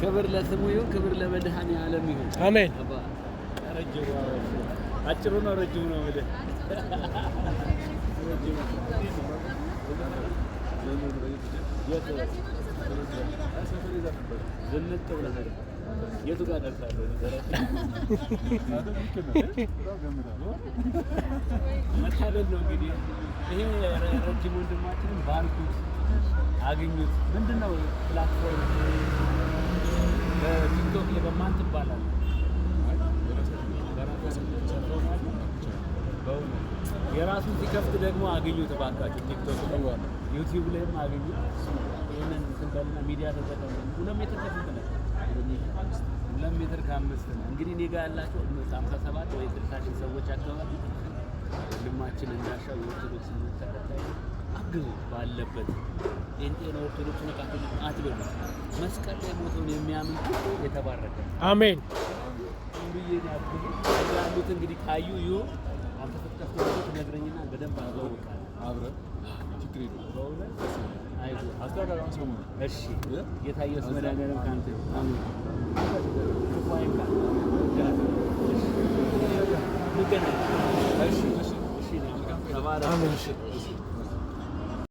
ክብር ለስሙ ይሁን፣ ክብር ለመድኃኔዓለም ይሁን። አሜን። ረጅም አጭሩ ነው ረጅም ነው ማለት የቱ ጋር ደርሳለሁ? መታደል ነው እንግዲህ። ይሄ ረጅም ወንድማችንን ባርኩት፣ አግኙት። ምንድነው ፕላትፎርም በቲክቶክ ላይ በማን ትባላለህ? የራሱን ሲከፍት ደግሞ አግኙት እባካችሁ። ቲክቶክ ላይ ዩቲዩብ ላይም አግኙት። ይሄንን ስንበልና ሚዲያ ተጠቀሙ። 2 ሜትር ከስንት ነው? 2 ሜትር ከ5 ነው። እንግዲህ እኔ ጋር ያላችሁ 57 ወይ 60 ሺህ ሰዎች አካባቢ ወንድማችን እንዳሻው የኦርቶዶክስ እምነት ተከታይ አግዙ። ባለበት ጴንጤን ኦርቶዶክስ ነው ካቶሊክ አትበሉ። መስቀል ላይ ሞተውን የሚያምን ሁሉ የተባረከ አሜን። እንግዲህ ያግዙ ያሉት እንግዲህ ካዩ ይሁ አንተ ተከፍተው ትነግረኝና በደንብ አውቀው አብረን ችግር የለውም። አይዞ አስተዳዳሪው ሰው ነው። እሺ የታየው መድኃኒዓለም ካንተ አሜን። ፋይካ እሺ እሺ እሺ ተባረክ።